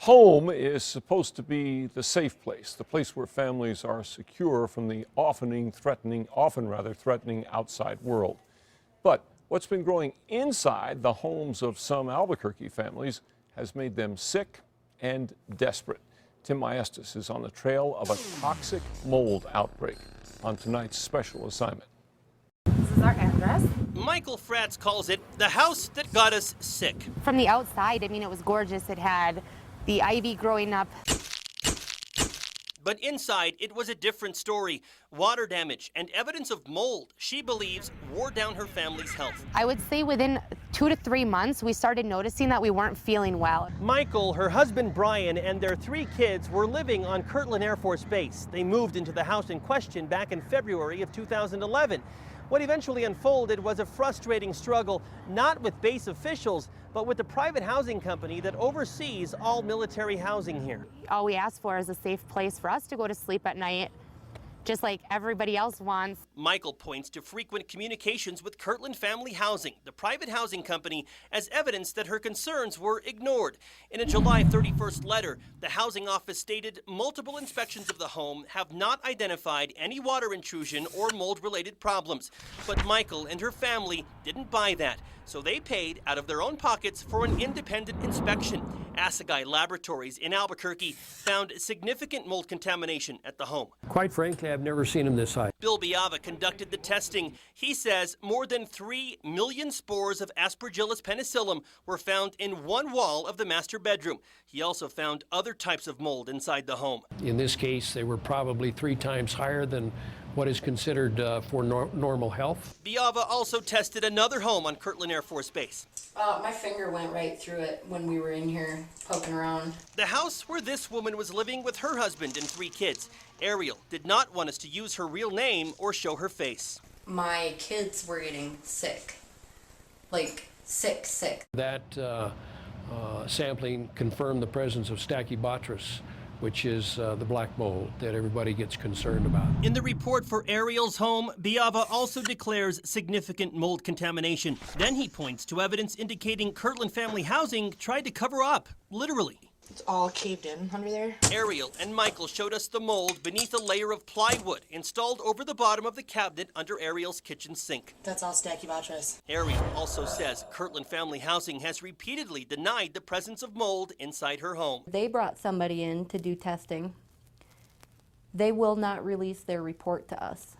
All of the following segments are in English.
Home is supposed to be the safe place, the place where families are secure from the often threatening outside world. But what's been growing inside the homes of some Albuquerque families has made them sick and desperate. Tim Maestas is on the trail of a toxic mold outbreak on tonight's special assignment. This is our address. Michael Fratz calls it the house that got us sick. From the outside, I mean, it was gorgeous. It had the ivy growing up. But inside, it was a different story. Water damage and evidence of mold, she believes, wore down her family's health. I would say within 2 to 3 months, we started noticing that we weren't feeling well. Michael, her husband Brian, and their 3 kids were living on Kirtland Air Force Base. They moved into the house in question back in February of 2011. What eventually unfolded was a frustrating struggle, not with base officials, but with the private housing company that oversees all military housing here. All we ask for is a safe place for us to go to sleep at night, just like everybody else wants. Michael points to frequent communications with Kirtland Family Housing, the private housing company, as evidence that her concerns were ignored. In a July 31st letter, the housing office stated multiple inspections of the home have not identified any water intrusion or mold-related problems. But Michael and her family didn't buy that, so they paid out of their own pockets for an independent inspection. Assegai Laboratories in Albuquerque found significant mold contamination at the home. Quite frankly, I've never seen them this high. Bill Biava conducted the testing. He says more than 3 million spores of Aspergillus penicillin were found in one wall of the master bedroom. He also found other types of mold inside the home. In this case, they were probably 3 times higher than what is considered for normal health. Biava also tested another home on Kirtland Air Force Base. My finger went right through it when we were in here poking around. The house where this woman was living with her husband and 3 kids. Ariel did not want us to use her real name or show her face. My kids were getting sick, like sick. That sampling confirmed the presence of Stachybotrys, which is the black mold that everybody gets concerned about. In the report for Ariel's home, Biava also declares significant mold contamination. Then he points to evidence indicating Kirtland Family Housing tried to cover up, literally. It's all caved in under there. Ariel and Michael showed us the mold beneath a layer of plywood installed over the bottom of the cabinet under Ariel's kitchen sink. That's all Stachybotrys. Ariel also says Kirtland Family Housing has repeatedly denied the presence of mold inside her home. They brought somebody in to do testing. They will not release their report to us.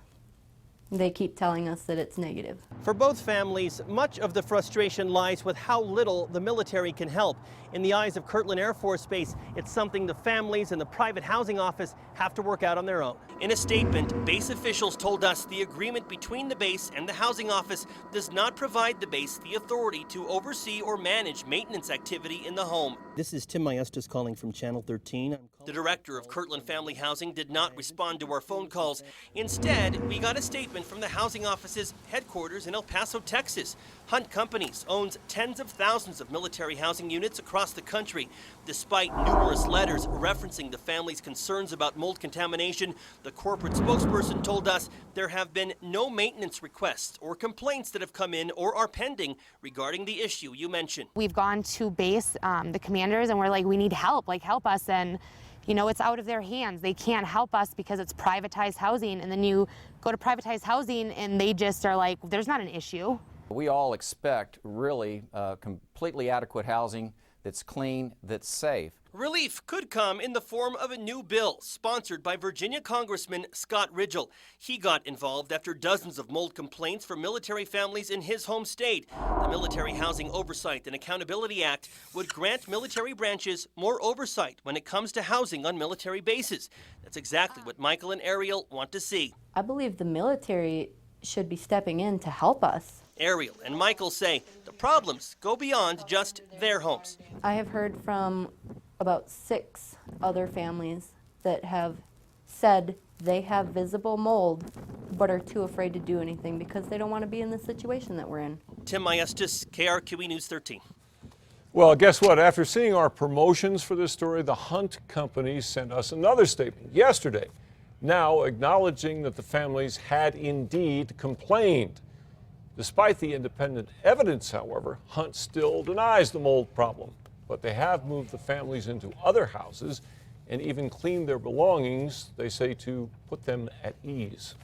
They keep telling us that it's negative. For both families, much of the frustration lies with how little the military can help. In the eyes of Kirtland Air Force Base, it's something the families and the private housing office have to work out on their own. In a statement, base officials told us the agreement between the base and the housing office does not provide the base the authority to oversee or manage maintenance activity in the home. This is Tim Maestas calling from Channel 13. The director of Kirtland Family Housing did not respond to our phone calls. Instead, we got a statement from the housing office's headquarters in El Paso, Texas. Hunt Companies owns tens of thousands of military housing units across the country. Despite numerous letters referencing the family's concerns about mold contamination, the corporate spokesperson told us there have been no maintenance requests or complaints that have come in or are pending regarding the issue you mentioned. We've gone to base, the commanders, and we're like, we need help, help us. And you know, it's out of their hands. They can't help us because it's privatized housing. And then you go to privatized housing and they just are like, there's not an issue. We all expect really completely adequate housing that's clean, that's safe. Relief could come in the form of a new bill sponsored by Virginia Congressman Scott Ridgell. He got involved after dozens of mold complaints from military families in his home state. The Military Housing Oversight and Accountability Act would grant military branches more oversight when it comes to housing on military bases. That's exactly what Michael and Ariel want to see. I believe the military should be stepping in to help us. Ariel and Michael say the problems go beyond just their homes. I have heard from about 6 other families that have said they have visible mold but are too afraid to do anything because they don't want to be in the situation that we're in. Tim Maestas, KRQE News 13. Well, guess what? After seeing our promotions for this story, the Hunt Company sent us another statement yesterday, now acknowledging that the families had indeed complained. Despite the independent evidence, however, Hunt still denies the mold problem. but they have moved the families into other houses and even cleaned their belongings, they say, to put them at ease.